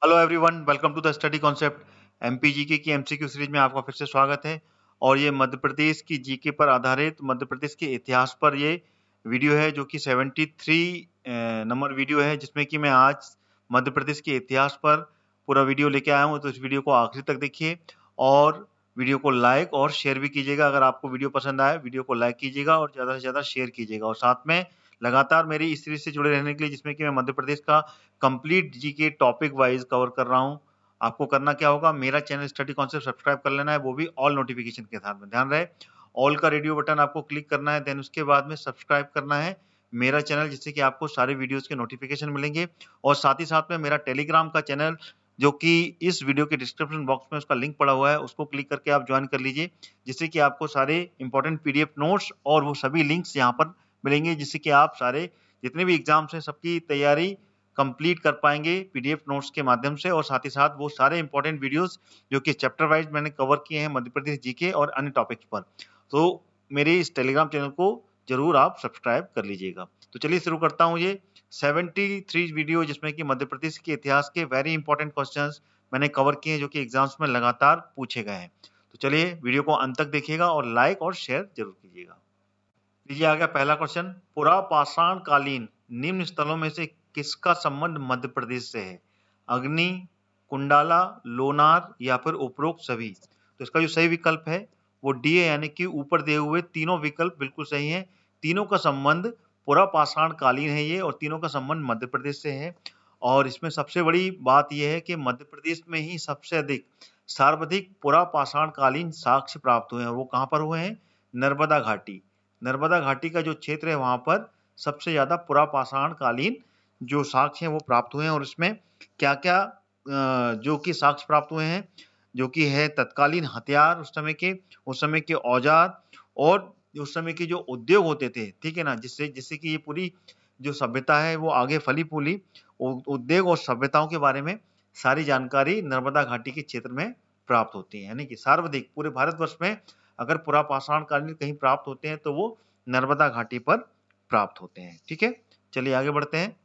Hello everyone, welcome to the study concept MPGK की MCQ series में आपका फिर से स्वागत है। और ये मध्य प्रदेश की जीके पर आधारित मध्य प्रदेश के इतिहास पर ये वीडियो है जो कि 73 नंबर वीडियो है, जिसमें कि मैं आज मध्य प्रदेश के इतिहास पर पूरा वीडियो लेके आया हूँ। तो इस वीडियो को आखिरी तक देखिए और वीडियो को लाइक और शेयर भी कीजिएगा। अगर आपको वीडियो पसंद आए वीडियो को लाइक कीजिएगा और ज़्यादा से ज़्यादा शेयर कीजिएगा। और साथ में लगातार मेरी इस सीरीज से जुड़े रहने के लिए, जिसमें कि मैं मध्य प्रदेश का complete GK topic wise cover कर रहा हूं, आपको करना क्या होगा, मेरा चैनल स्टडी कॉन्सेप्ट सब्सक्राइब कर लेना है, वो भी ऑल नोटिफिकेशन के साथ में। ध्यान रहे, ऑल का रेडियो बटन आपको क्लिक करना है, देन उसके बाद में सब्सक्राइब करना है मेरा चैनल, जिससे कि आपको सारे वीडियोस के नोटिफिकेशन मिलेंगे। और साथ ही साथ में मेरा टेलीग्राम का चैनल, जो कि इस वीडियो के डिस्क्रिप्शन बॉक्स में उसका लिंक पड़ा हुआ है, उसको क्लिक करके आप ज्वाइन कर लीजिए, जिससे कि आपको सारे इंपॉर्टेंट पीडीएफ नोट्स और वो सभी लिंक्स यहाँ पर मिलेंगे, जिससे कि आप सारे जितने भी एग्जाम्स हैं सबकी तैयारी कंप्लीट कर पाएंगे पीडीएफ नोट्स के माध्यम से। और साथ ही साथ वो सारे इंपॉर्टेंट वीडियोस जो कि चैप्टर वाइज मैंने कवर किए हैं मध्य प्रदेश जीके और अन्य टॉपिक्स पर, तो मेरे इस टेलीग्राम चैनल को जरूर आप सब्सक्राइब कर लीजिएगा। तो चलिए शुरू करता हूँ ये 73 वीडियो, जिसमें कि मध्य प्रदेश के इतिहास के वेरी इंपॉर्टेंट क्वेश्चंस मैंने कवर किए हैं, जो कि एग्जाम्स में लगातार पूछे गए हैं। तो चलिए वीडियो को अंत तक देखिएगा और लाइक और शेयर जरूर कीजिएगा। लीजिए आ गया पहला क्वेश्चन, पुरा पाषाण कालीन निम्न स्थलों में से किसका संबंध मध्य प्रदेश से है? अग्नि, कुंडाला, लोनार या फिर उपरोक्त सभी। तो इसका जो सही विकल्प है वो डी है, यानी कि ऊपर दिए हुए तीनों विकल्प बिल्कुल सही है। तीनों का संबंध पुरा पाषाण कालीन है ये, और तीनों का संबंध मध्य प्रदेश से है। और इसमें सबसे बड़ी बात यह है कि मध्य प्रदेश में ही सबसे अधिक सर्वाधिक पुरा पाषाण कालीन साक्ष्य प्राप्त हुए हैं। वो कहाँ पर हुए हैं? नर्मदा घाटी। नर्मदा घाटी का जो क्षेत्र है वहां पर सबसे ज्यादा पुरा पाषाण कालीन जो साक्ष्य हैं वो प्राप्त हुए हैं। और इसमें क्या क्या जो कि साक्ष्य प्राप्त हुए हैं, जो कि है तत्कालीन हथियार, उस समय के औजार, और उस समय के जो उद्योग होते थे, ठीक है ना, जिससे जिससे कि ये पूरी जो सभ्यता है वो आगे फली फूली। उद्योग और सभ्यताओं के बारे में सारी जानकारी नर्मदा घाटी के क्षेत्र में प्राप्त होती है। यानी कि सर्वाधिक पूरे भारतवर्ष में अगर पुरा पाषाण कालीन कहीं प्राप्त होते हैं तो वो नर्मदा घाटी पर प्राप्त होते हैं। ठीक है, चलिए आगे बढ़ते हैं।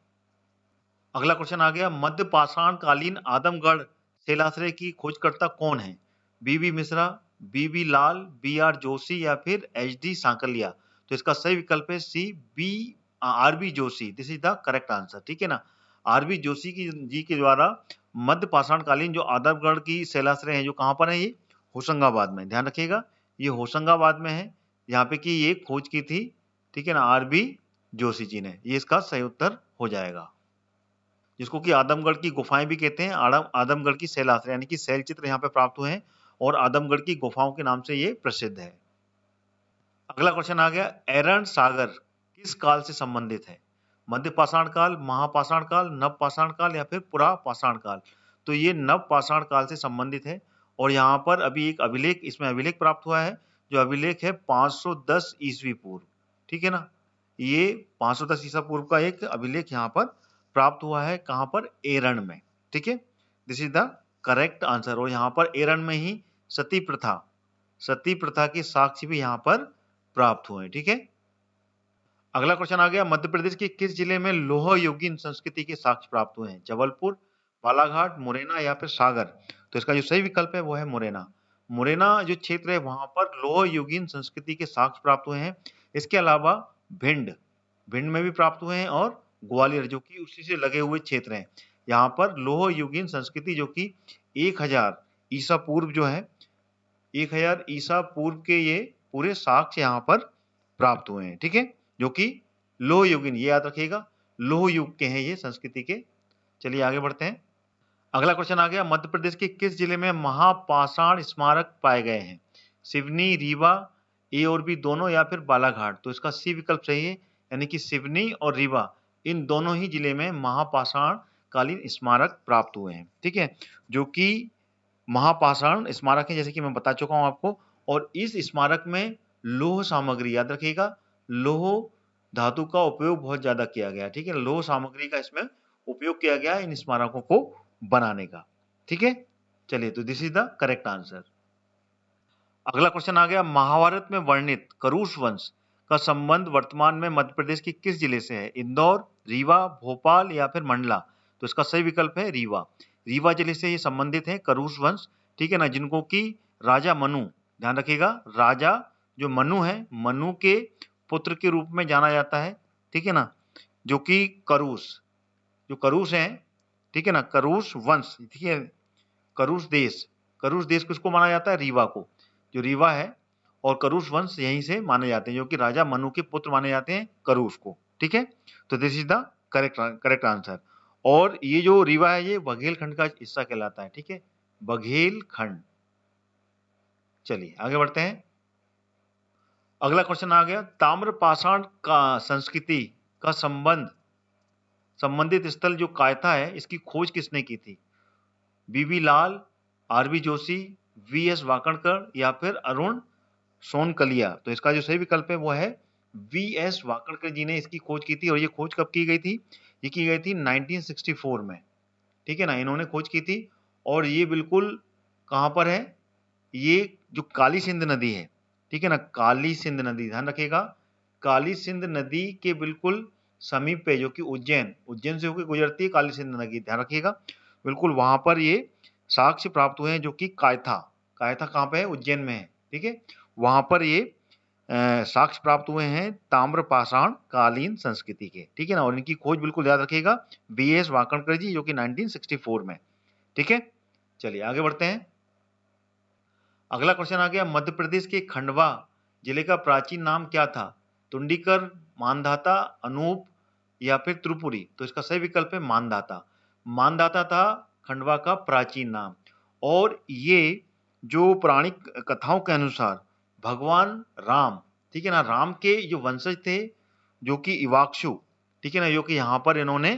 अगला क्वेश्चन आ गया, मध्य पाषाण कालीन आदमगढ़ शैलाश्रय की खोजकर्ता कौन है? बीबी मिश्रा, बीबी लाल, बी आर जोशी या फिर एच डी सांकलिया। तो इसका सही विकल्प है C, B R B Joshi. This is the correct answer. ठीक है ना, आर बी जोशी की जी के द्वारा मध्य पाषाण कालीन जो आदमगढ़ की शैलाश्रय है, जो कहाँ पर है? ये होशंगाबाद में। ध्यान रखिएगा, ये होशंगाबाद में है, यहाँ पे की ये खोज की थी। ठीक है ना, आर बी जोशी जी ने। ये इसका सही उत्तर हो जाएगा, जिसको कि आदमगढ़ की गुफाएं भी कहते हैं। आदमगढ़ की शैलाश्रय यानी कि शैल चित्र यहाँ पे प्राप्त हुए हैं, और आदमगढ़ की गुफाओं के नाम से ये प्रसिद्ध है। अगला क्वेश्चन आ गया, एरन सागर किस काल से संबंधित है? मध्य पाषाण काल, महापाषाण काल, नव पाषाण काल या फिर पुरा पाषाण काल। तो ये नव पाषाण काल से संबंधित है। और यहाँ पर अभी एक अभिलेख, इसमें अभिलेख प्राप्त हुआ है, जो अभिलेख है 510 ईस्वी पूर्व। ठीक है ना, ये 510 ईसा पूर्व का एक अभिलेख यहाँ पर प्राप्त हुआ है। कहाँ पर? एरन में। ठीक है, this is the correct answer. और यहाँ पर एरन में ही सती प्रथा के साक्ष्य भी यहाँ पर प्राप्त हुए। ठीक है, अगला क्वेश्चन आ गया, मध्य प्रदेश के किस जिले में लोह युगीन संस्कृति के साक्ष्य प्राप्त हुए हैं? जबलपुर, बालाघाट, मुरैना या फिर सागर। तो इसका जो सही विकल्प है वो है मुरैना। मुरैना जो क्षेत्र है वहां पर लोह युगीन संस्कृति के साक्ष्य प्राप्त हुए हैं। इसके अलावा भिंड भिंड में भी प्राप्त हुए हैं, और ग्वालियर जो कि उसी से लगे हुए क्षेत्र हैं, यहाँ पर लोह युगीन संस्कृति जो कि 1000 ईसा पूर्व जो है, 1000 ईसा पूर्व के ये पूरे साक्ष्य यहाँ पर प्राप्त हुए हैं। ठीक है, जो कि लोह युगीन, ये याद रखिएगा, लोह युग के हैं ये संस्कृति के। चलिए आगे बढ़ते हैं। अगला क्वेश्चन आ गया, मध्य प्रदेश के किस जिले में महापाषाण स्मारक पाए गए हैं? सिवनी, रीवा, ए और बी दोनों या फिर बालाघाट। तो इसका सी विकल्प सही है, यानी कि सिवनी और रीवा इन दोनों ही जिले में महापाषाण कालीन स्मारक प्राप्त हुए हैं। ठीक है, जो कि महापाषाण स्मारक है, जैसे कि मैं बता चुका हूं आपको। और इस स्मारक में लौह सामग्री, याद रखिएगा, लौह धातु का उपयोग बहुत ज्यादा किया गया। ठीक है, लौह सामग्री का इसमें उपयोग किया गया इन स्मारकों को बनाने का। ठीक है, चलिए, तो this is the correct answer. अगला क्वेश्चन आ गया, महाभारत में वर्णित करुष वंश का संबंध वर्तमान में मध्य प्रदेश के किस जिले से है? इंदौर, रीवा, भोपाल या फिर मंडला। तो इसका सही विकल्प है रीवा। रीवा जिले से ये संबंधित है करुष वंश, ठीक है ना, जिनको कि राजा मनु, ध्यान रखिएगा, राजा जो मनु है, मनु के पुत्र के रूप में जाना जाता है, ठीक है ना, जो कि करुष, जो करुष है, ठीक है ना, करुष वंश, ठीक है, करुष देश किसको माना जाता है, रीवा को, जो रीवा है, और करुष वंश यहीं से माने जाते हैं, जो कि राजा मनु के पुत्र माने जाते हैं करुष को, ठीक है। तो this is the correct answer. और ये जो रीवा है ये बघेलखंड का हिस्सा कहलाता है, ठीक है, बघेलखंड। चलिए आगे बढ़ते हैं। अगला क्वेश्चन आ गया, ताम्रपाषाण का संस्कृति का संबंधित स्थल जो कायथा है, इसकी खोज किसने की थी? बीबी लाल, आरबी जोशी, वीएस वाकणकर या फिर अरुण सोनकलिया? तो इसका जो सही विकल्प है वो है वीएस वाकणकर जी ने इसकी खोज की थी। और ये खोज कब की गई थी? ये की गई थी 1964 में, ठीक है ना, इन्होंने खोज की थी। और ये बिल्कुल कहां पर है? ये जो काली सिंध नदी है, ठीक है ना, काली सिंध नदी, ध्यान रखिएगा, काली सिंध नदी के बिल्कुल समीप पे, जो कि उज्जैन से होकर गुजरती है काली सिंध नदी, ध्यान रखिएगा, बिल्कुल वहां पर ये साक्ष्य प्राप्त हुए हैं, जो कि कायथा कहाँ पे है? उज्जैन में है, ठीक है, वहां पर ये साक्ष्य प्राप्त हुए हैं ताम्रपाषाण कालीन संस्कृति के, ठीक है ना। और इनकी खोज बिल्कुल याद रखिएगा, बीएस वाकणकर जी, जो कि 1964 में, ठीक है। चलिए आगे बढ़ते हैं। अगला क्वेश्चन आ गया, मध्य प्रदेश के खंडवा जिले का प्राचीन नाम क्या था? टुंडीकर, मानधाता, अनूप या फिर त्रिपुरी? तो इसका सही विकल्प है मानधाता। मानधाता था खंडवा का प्राचीन नाम। और ये जो पौराणिक कथाओं के अनुसार भगवान राम, ठीक है ना, राम के जो वंशज थे, जो कि इवाक्षु, ठीक है ना, जो कि यहाँ पर इन्होंने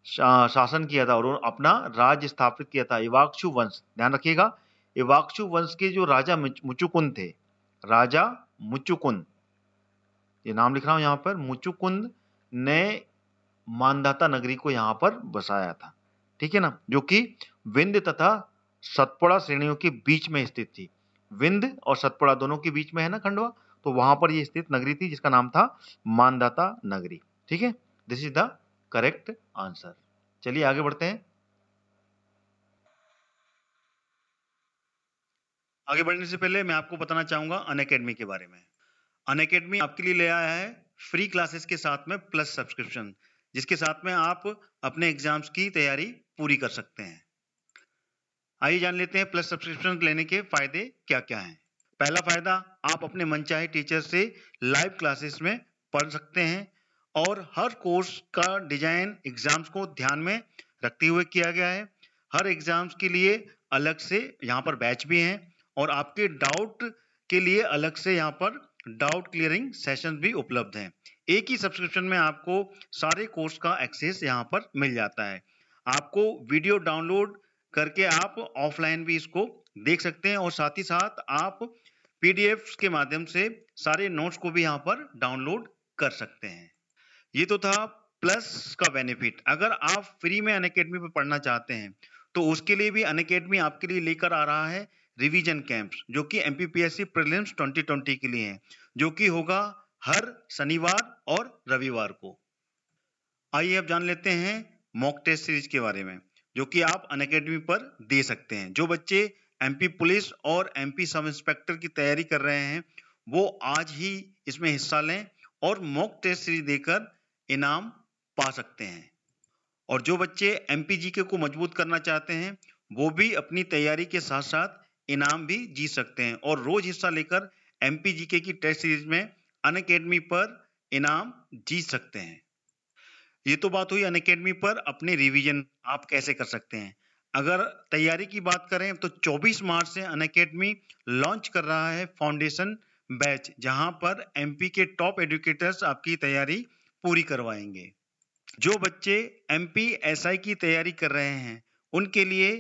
शासन किया था और अपना राज्य स्थापित किया था, इवाक्षु वंश, ध्यान रखिएगा, इवाक्षु वंश के जो राजा मुचुकुंद थे, राजा मुचुकुंद, ये नाम लिख रहा हूं यहां पर, मुचुकुंद ने मानधाता नगरी को यहां पर बसाया था, ठीक है ना, जो कि विंध्य तथा सतपुड़ा श्रेणियों के बीच में स्थित थी। विंध्य और सतपुड़ा दोनों के बीच में है ना खंडवा, तो वहां पर ये स्थित नगरी थी जिसका नाम था मानधाता नगरी, ठीक है। This is the correct answer. चलिए आगे बढ़ते हैं। आगे बढ़ने से पहले मैं आपको बताना चाहूंगा अनअकैडमी के बारे में। अनअकैडमी आपके लिए ले आया है फ्री क्लासेस के साथ में प्लस सब्सक्रिप्शन, जिसके साथ में आप अपने एग्जाम्स की तैयारी पूरी कर सकते हैं। आइए जान लेते हैं प्लस सब्सक्रिप्शन लेने के फायदे क्या क्या हैं। पहला फायदा, आप अपने मनचाहे टीचर से लाइव क्लासेस में पढ़ सकते हैं और हर कोर्स का डिजाइन एग्जाम्स को ध्यान में रखते हुए किया गया है। हर एग्जाम्स के लिए अलग से यहाँ पर बैच भी हैं और आपके डाउट के लिए अलग से यहाँ पर डाउट क्लियरिंग सेशन भी उपलब्ध हैं। एक ही सब्सक्रिप्शन में आपको सारे कोर्स का एक्सेस यहाँ पर मिल जाता है। आपको वीडियो डाउनलोड करके आप ऑफलाइन भी इसको देख सकते हैं और साथ ही साथ आप पीडीएफ के माध्यम से सारे नोट्स को भी यहाँ पर डाउनलोड कर सकते हैं। ये तो था प्लस का बेनिफिट। अगर आप फ्री में अनअकैडमी पर पढ़ना चाहते हैं तो उसके लिए भी अनअकैडमी आपके लिए लेकर आ रहा है रिवीजन कैंप्स, जो कि एमपीपीएससी प्रीलिम्स 2020 के लिए हैं, जो कि होगा हर शनिवार और रविवार को। आइए अब जान लेते हैं मॉक टेस्ट सीरीज के बारे में, जो कि आप अनअकैडमी पर दे सकते हैं। जो बच्चे एमपी पुलिस और एमपी सब इंस्पेक्टर की तैयारी कर रहे हैं वो आज ही इसमें हिस्सा लें और मॉक टेस्ट सीरीज देकर इनाम पा सकते हैं। और जो बच्चे एमपी जीके को मजबूत करना चाहते हैं वो भी अपनी तैयारी के साथ साथ इनाम भी जीत सकते हैं और रोज हिस्सा लेकर एमपी जीके की टेस्ट सीरीज में अनअकैडमी पर इनाम जीत सकते हैं। ये तो बात हुई अनअकैडमी पर अपने रिवीजन आप कैसे कर सकते हैं। अगर तैयारी की बात करें तो 24 मार्च से अनअकैडमी लॉन्च कर रहा है फाउंडेशन बैच, जहां पर एमपी के टॉप एजुकेटर्स आपकी तैयारी पूरी करवाएंगे। जो बच्चे एमपी एसआई की तैयारी कर रहे हैं उनके लिए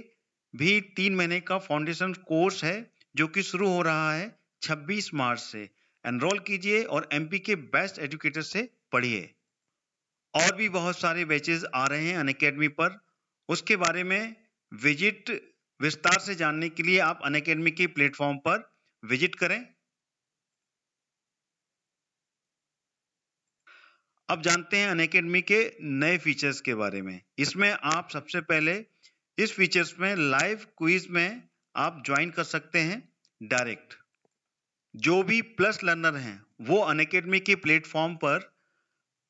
भी 3 महीने का फाउंडेशन कोर्स है, जो कि शुरू हो रहा है 26 मार्च से। एनरोल कीजिए और एमपी के बेस्ट एजुकेटर से पढ़िए। और भी बहुत सारे बैचेस आ रहे हैं अनअकैडमी पर, उसके बारे में विस्तार से जानने के लिए आप अनअकैडमी के प्लेटफॉर्म पर विजिट करें। अब जानते हैं अनअकैडमी के नए फीचर्स के बारे में। इसमें आप सबसे पहले इस फीचर्स में लाइव क्विज में आप ज्वाइन कर सकते हैं डायरेक्ट। जो भी प्लस लर्नर हैं वो अनअकैडमी के प्लेटफॉर्म पर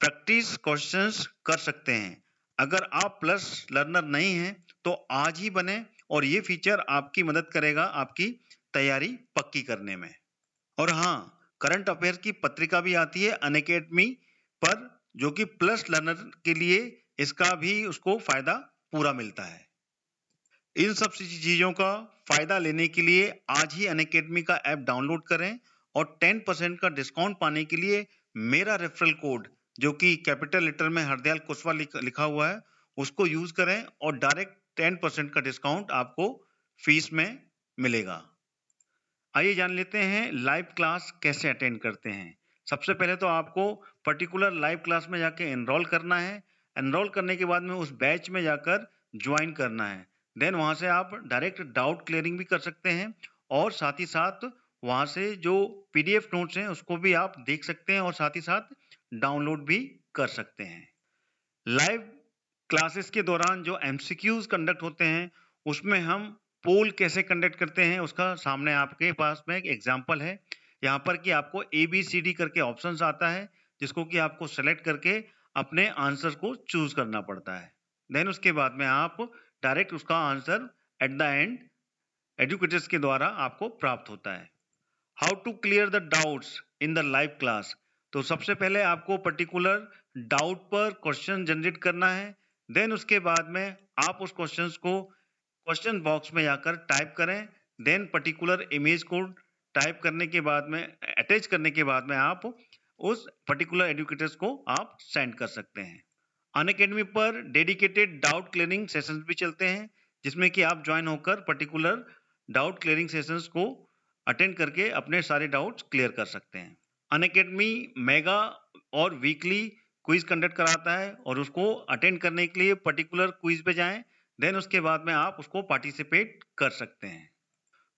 प्रैक्टिस क्वेश्चंस कर सकते हैं। अगर आप प्लस लर्नर नहीं हैं तो आज ही बने और ये फीचर आपकी मदद करेगा आपकी तैयारी पक्की करने में। और हाँ, करंट अफेयर की पत्रिका भी आती है अनअकैडमी पर, जो कि प्लस लर्नर के लिए इसका भी उसको फायदा पूरा मिलता है। इन सब चीजों का फायदा लेने के लिए आज ही अनअकैडमी का ऐप डाउनलोड करें और 10% का डिस्काउंट पाने के लिए मेरा रेफरल कोड, जो कि कैपिटल लेटर में हरदयाल कुशवाहा लिखा हुआ है, उसको यूज करें और डायरेक्ट 10% का डिस्काउंट आपको फीस में मिलेगा। आइए जान लेते हैं लाइव क्लास कैसे अटेंड करते हैं। सबसे पहले तो आपको पर्टिकुलर लाइव क्लास में जाके एनरोल करना है। एनरोल करने के बाद में उस बैच में जाकर ज्वाइन करना है। देन वहां से आप डायरेक्ट डाउट क्लियरिंग भी कर सकते हैं और साथ ही साथ वहां से जो पीडीएफ नोट्स हैं उसको भी आप देख सकते हैं और साथ ही साथ डाउनलोड भी कर सकते हैं। लाइव क्लासेस के दौरान जो एमसीक्यूज कंडक्ट होते हैं उसमें हम पोल कैसे कंडक्ट करते हैं उसका सामने आपके पास में एक एग्जांपल है। यहाँ पर कि आपको ABCD करके ऑप्शंस आता है जिसको कि आपको सेलेक्ट करके अपने आंसर को चूज करना पड़ता है। देन उसके बाद में आप डायरेक्ट उसका answer at the end educators के द्वारा आपको प्राप्त होता है। How to clear the doubts in the live class. तो सबसे पहले आपको पर्टिकुलर डाउट पर क्वेश्चन जनरेट करना है। देन उसके बाद में आप उस क्वेश्चंस को क्वेश्चन बॉक्स में जाकर टाइप करें। देन पर्टिकुलर इमेज को टाइप करने के बाद में अटैच करने के बाद में आप उस पर्टिकुलर एजुकेटर्स को आप सेंड कर सकते हैं। अनअकैडमी पर डेडिकेटेड डाउट क्लियरिंग सेशंस भी चलते हैं जिसमें कि आप ज्वाइन होकर पर्टिकुलर डाउट क्लियरिंग सेशंस को अटेंड करके अपने सारे डाउट्स क्लियर कर सकते हैं। अनअकैडमी मेगा और वीकली क्विज कंडक्ट कराता है और उसको अटेंड करने के लिए पर्टिकुलर क्विज पे जाएं। देन उसके बाद में आप उसको पार्टिसिपेट कर सकते हैं।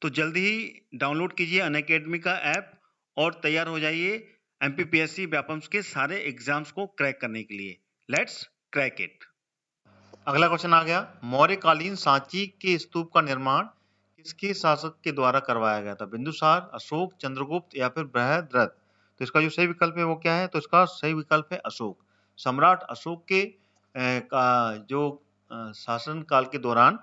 तो जल्दी ही डाउनलोड कीजिए अनअकैडमी का ऐप और तैयार हो जाइए एमपीपीएससी व्यापम्स के सारे एग्जाम्स को क्रैक करने के लिए। Let's crack it. अगला क्वेश्चन आ गया, मौर्यकालीन सांची के स्तूप का निर्माण किसके शासक के द्वारा करवाया गया था? बिंदुसार, अशोक, चंद्रगुप्त या फिर बृहद्रथ? तो इसका जो सही विकल्प है वो क्या है? तो इसका सही विकल्प है अशोक। सम्राट अशोक के का जो शासन काल के दौरान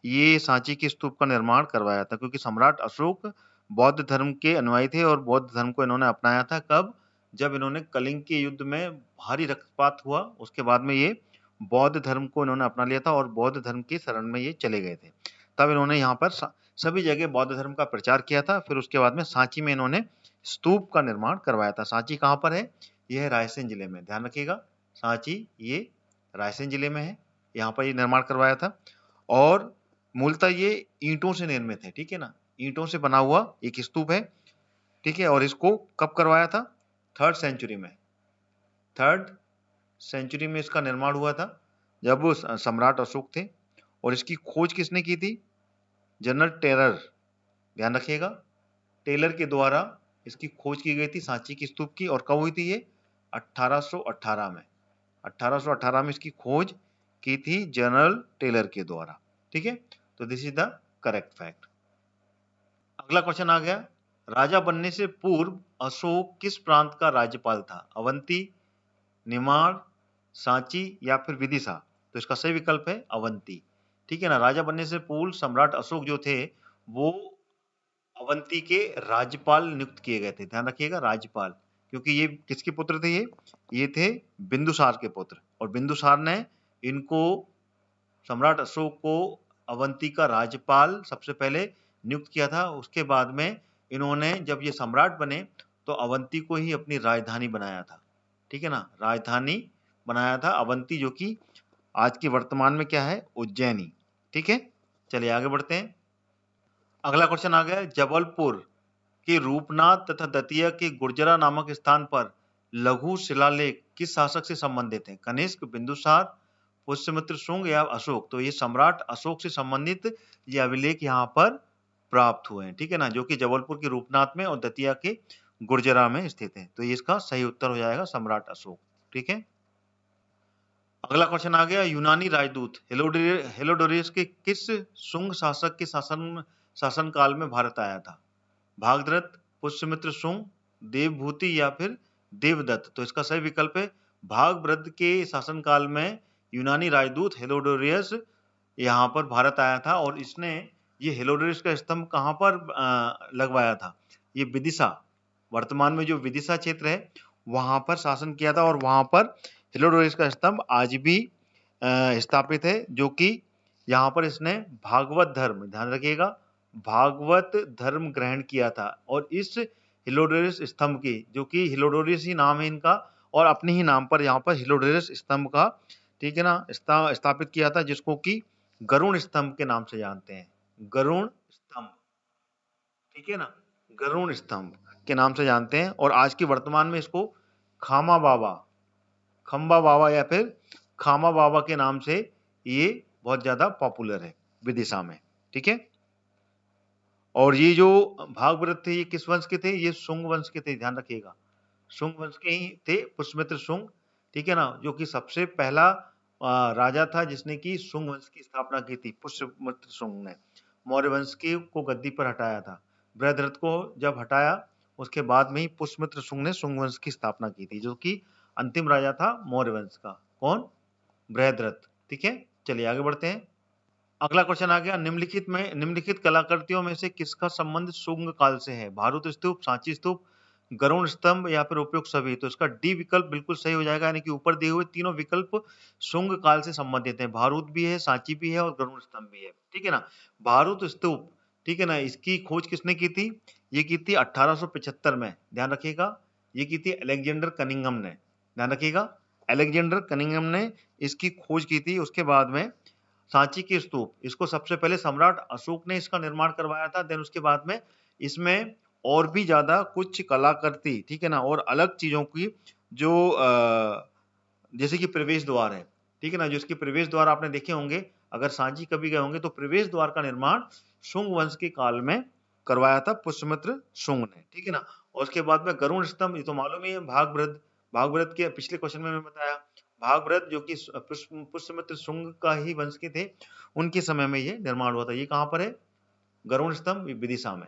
ये सांची के स्तूप का निर्माण करवाया था, क्योंकि सम्राट अशोक बौद्ध धर्म के अनुयायी थे और बौद्ध धर्म को इन्होंने अपनाया था। कब? जब इन्होंने कलिंग के युद्ध में भारी रक्तपात हुआ, उसके बाद में ये बौद्ध धर्म को इन्होंने अपना लिया था और बौद्ध धर्म की शरण में ये चले गए थे। तब इन्होंने यहाँ पर सभी जगह बौद्ध धर्म का प्रचार किया था। फिर उसके बाद में सांची में इन्होंने स्तूप का निर्माण करवाया था। सांची कहाँ पर है? यह है रायसेन जिले में, ध्यान रखिएगा। सांची ये रायसेन जिले में है, यहाँ पर ये निर्माण करवाया था और मूलतः ये ईंटों से निर्मित है, ठीक है ना, ईंटों से बना हुआ एक स्तूप है, ठीक है। और इसको कब करवाया था? 3rd सेंचुरी में, 3rd सेंचुरी में इसका निर्माण हुआ था जब सम्राट अशोक थे। और इसकी खोज किसने की थी? जनरल टेलर, ध्यान रखिएगा, टेलर के द्वारा इसकी खोज की गई थी सांची की स्तूप की। और कब हुई थी ये? 1818 में, 1818 में इसकी खोज की थी जनरल टेलर के द्वारा, ठीक है। तो this is the correct fact. अगला क्वेश्चन आ गया, राजा बनने से पूर्व अशोक किस प्रांत का राज्यपाल था? अवंती, निमाड़, सांची या फिर विदिशा? तो इसका सही विकल्प है अवंती, ठीक है ना। राजा बनने से पूर्व सम्राट अशोक जो थे वो अवंती के राज्यपाल नियुक्त किए गए थे, ध्यान रखिएगा, राज्यपाल, क्योंकि ये किसके पुत्र थे? ये थे बिंदुसार के पुत्र। और बिंदुसार ने इनको, सम्राट अशोक को अवंती का राज्यपाल सबसे पहले नियुक्त किया था। उसके बाद में इन्होंने जब ये सम्राट बने तो अवंती को ही अपनी राजधानी बनाया था, ठीक है ना, राजधानी बनाया था अवंती, जो कि आज की वर्तमान में क्या है? उज्जैनी, ठीक है। चलिए आगे बढ़ते हैं। अगला क्वेश्चन आ गया, जबलपुर के रूपनाथ तथा दतिया के गुर्जरा नामक स्थान पर लघु शिलालेख किस शासक से संबंधित है? कनिष्क, बिंदुसार, पुष्यमित्र शुंग या अशोक? तो ये सम्राट अशोक से संबंधित ये अभिलेख यहाँ पर प्राप्त हुए हैं, ठीक है ना, जो कि जबलपुर के रूपनाथ में और दतिया के गुर्जरा में स्थित है। तो ये इसका सही उत्तर हो जाएगा सम्राट अशोक, ठीक है। अगला क्वेश्चन आ गया, यूनानी राजदूत हेलोडोरियस के किस शुंग शासक के शासन काल में भारत आया था? भागदत्त, पुष्यमित्र शुंग, देवभूति या फिर देवदत्त? तो इसका सही विकल्प है भागभद्र के शासनकाल में यूनानी राजदूत हेलोडोरियस यहाँ पर भारत आया था और इसने ये हेलोडोरियस का स्तंभ कहाँ पर लगवाया था? ये विदिशा, वर्तमान में जो विदिशा क्षेत्र है वहां पर शासन किया था और वहां पर हेलोडोरियस का स्तंभ आज भी स्थापित है, जो कि यहाँ पर इसने भागवत धर्म, ध्यान रखिएगा, भागवत धर्म ग्रहण किया था और इस हिलोडोरियस स्तंभ की, जो कि हिलोडोरियस ही नाम है इनका और अपने ही नाम पर यहाँ पर हिलोडोरियस स्तंभ का, ठीक है ना, स्थापित किया था, जिसको कि गरुण स्तंभ के नाम से जानते हैं। गरुण स्तंभ, ठीक है ना, गरुण स्तंभ के नाम से जानते हैं और आज की वर्तमान में इसको खंबा बाबा या फिर खामा बाबा के नाम से ये बहुत ज्यादा पॉपुलर है विदिशा में, ठीक है। और ये जो भागभद्र थे ये किस वंश के थे? ये शुंग वंश के थे, ध्यान रखिएगा, शुंग वंश के ही थे पुष्यमित्र शुंग, ठीक है ना, जो कि सबसे पहला राजा था जिसने की शुंग वंश की स्थापना की थी। पुष्यमित्र शुंग ने मौर्य वंश को गद्दी पर हटाया था। बृहद्रथ को जब हटाया उसके बाद में ही पुष्यमित्र शुंग ने शुंग वंश की स्थापना की थी, जो कि अंतिम राजा था मौर्य वंश का। कौन? बृहद्रथ, ठीक है। चलिए आगे बढ़ते हैं। अगला क्वेश्चन आ गया, निम्नलिखित कलाकृतियों में से किसका संबंध शुंग काल से है? भारूत स्तूप, सांची स्तूप, गरुण स्तंभ या फिर उपयुक्त सभी? तो इसका डी विकल्प बिल्कुल सही हो जाएगा, यानी कि ऊपर दिए हुए तीनों विकल्प शुंग काल से संबंधित हैं। भारूत भी है, सांची भी है और गरुण स्तंभ भी है, ठीक है ना। भारूत स्तूप, ठीक है ना, इसकी खोज किसने की थी? ये की थी 1875 में, ध्यान रखिएगा, ये की थी अलेक्जेंडर कनिंघम ने, ध्यान रखिएगा, अलेक्जेंडर कनिंघम ने इसकी खोज की थी। उसके बाद में सांची के स्तूप, इसको सबसे पहले सम्राट अशोक ने इसका निर्माण करवाया था। देन उसके बाद में इसमें और भी ज्यादा कुछ कलाकृति, ठीक है ना, और अलग चीजों की जो जैसे कि प्रवेश द्वार है, ठीक है ना, जो इसके प्रवेश द्वार आपने देखे होंगे, अगर सांची कभी गए होंगे तो प्रवेश द्वार का निर्माण शुंग वंश के काल में करवाया था पुष्यमित्र शुंग ने, ठीक है ना। और उसके बाद में गरुण स्तंभ, ये तो मालूम ही है, भागभद्र के पिछले क्वेश्चन में मैं बताया, भागभद्र जो कि पुष्यमित्र शुंग का ही वंश के थे, उनके समय में ये निर्माण हुआ था। ये कहाँ पर है? गरुण स्तंभ विदिशा में,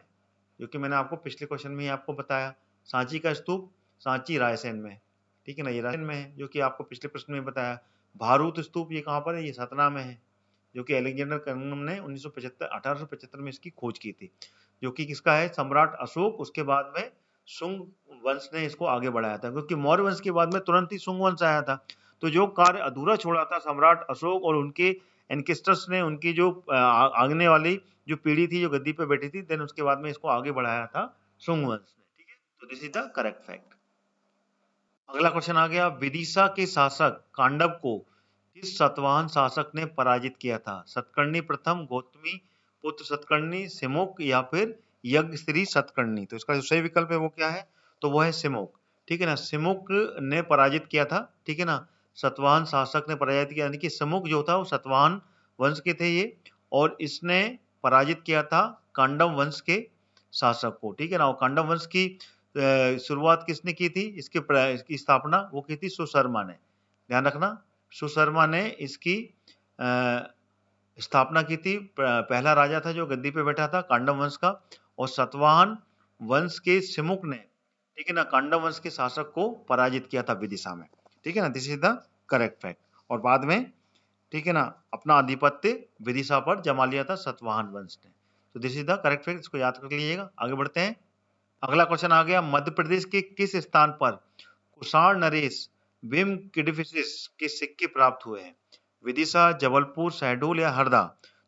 जो कि मैंने आपको पिछले क्वेश्चन में ही आपको बताया। सांची का स्तूप, सांची रायसेन में, ठीक है ना, ये रायसेन में है, जो कि आपको पिछले प्रश्न में बताया। भारूत स्तूप ये कहाँ पर है? ये सतना में है, जो कि अलेक्जेंडर कनिंघम ने 1875 में इसकी खोज की थी, जो कि किसका है? सम्राट अशोक, उसके बाद में शुंग वंश ने इसको आगे बढ़ाया था, क्योंकि मौर्य वंश के बाद में तुरंत ही शुंग वंश आया था। तो जो कार्य अधूरा छोड़ा था सम्राट अशोक और उनके एनकेस्टर्स ने, उनकी जो आगने वाली जो पीढ़ी थी जो गद्दी पे बैठी थी, देन उसके बाद में इसको आगे बढ़ाया था शुंग वंश ने, ठीक है। तो this is the correct fact. अगला क्वेश्चन आ गया, विदिशा के शासक कांडव को किस सतवाहन शासक ने पराजित किया था? सतकर्णी प्रथम, गौतमी पुत्र सतकर्णी, सिमुक या फिर यज्ञश्री सतकर्णी? तो इसका जो सही विकल्प है वो क्या है? तो वो है सिमुक, ठीक है ना, सिमुक ने पराजित किया था, ठीक है ना, सतवाहन शासक ने पराजित किया, यानी कि सिमुक जो था वो सतवाहन वंश के थे ये, और इसने पराजित किया था कांडव वंश के शासक को, ठीक है ना। और कांडव वंश की शुरुआत किसने की थी? इसकी स्थापना वो की थी सुशर्मा ने, ध्यान रखना, सुशर्मा ने इसकी स्थापना की थी। पहला राजा था जो गद्दी पे बैठा था कांडव वंश का, और सतवाहन वंश के सिमुक ने, ठीक है ना, कांडव वंश के शासक को पराजित किया था विदिशा में, ठीक है ना। This is the correct fact. और बाद में, ठीक है ना, अपना आधिपत्य विदिशा पर जमा लिया था सतवाहन वंश ने। तो this is the correct fact, इसको याद कर लीजिएगा। आगे बढ़ते हैं। अगला क्वेश्चन आ गया, मध्य प्रदेश के किस स्थान पर कुषाण नरेश विम किडफिसिस के सिक्के प्राप्त हुए हैं? विदिशा, जबलपुर, शहडोल या हरदा?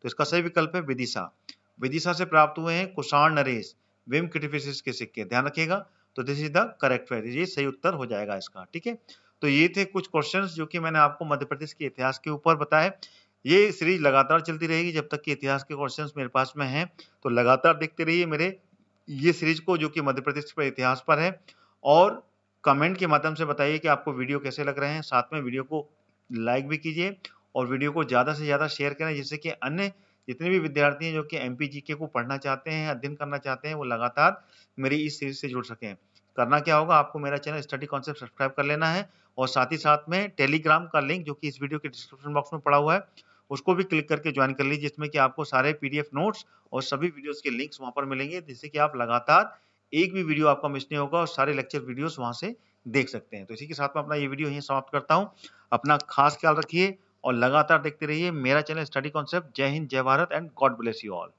तो इसका सही विकल्प है विदिशा। विदिशा से प्राप्त हुए हैं कुषाण नरेश विम किडफिसिस के सिक्के, ध्यान रखिएगा। तो this is the correct fact, ये सही उत्तर हो जाएगा इसका, ठीक है। तो ये थे कुछ क्वेश्चंस जो कि मैंने आपको मध्य प्रदेश के इतिहास के ऊपर बताए। ये सीरीज लगातार चलती रहेगी जब तक कि इतिहास के क्वेश्चंस मेरे पास में हैं, तो लगातार देखते रहिए मेरे ये सीरीज को, जो कि मध्य प्रदेश के इतिहास पर है। और कमेंट के माध्यम से बताइए कि आपको वीडियो कैसे लग रहे हैं। साथ में वीडियो को लाइक भी कीजिए और वीडियो को ज़्यादा से ज़्यादा शेयर करें, जिससे कि अन्य जितने भी विद्यार्थी हैं जो कि एमपीजीके को पढ़ना चाहते हैं, अध्ययन करना चाहते हैं, वो लगातार मेरी इस सीरीज से जुड़ सकें। करना क्या होगा, आपको मेरा चैनल स्टडी कॉन्सेप्ट सब्सक्राइब कर लेना है और साथ ही साथ में टेलीग्राम का लिंक जो कि इस वीडियो के डिस्क्रिप्शन बॉक्स में पड़ा हुआ है, उसको भी क्लिक करके ज्वाइन कर लीजिए, जिसमें कि आपको सारे पीडीएफ नोट्स और सभी वीडियोस के लिंक्स वहां पर मिलेंगे, जिससे कि आप लगातार एक भी वीडियो आपका मिस नहीं होगा और सारे लेक्चर वीडियोस वहां से देख सकते हैं। तो इसी के साथ में अपना ये वीडियो यहीं समाप्त करता हूँ। अपना खास ख्याल रखिए और लगातार देखते रहिए मेरा चैनल स्टडी कॉन्सेप्ट। जय हिंद, जय Bharat and God bless you all.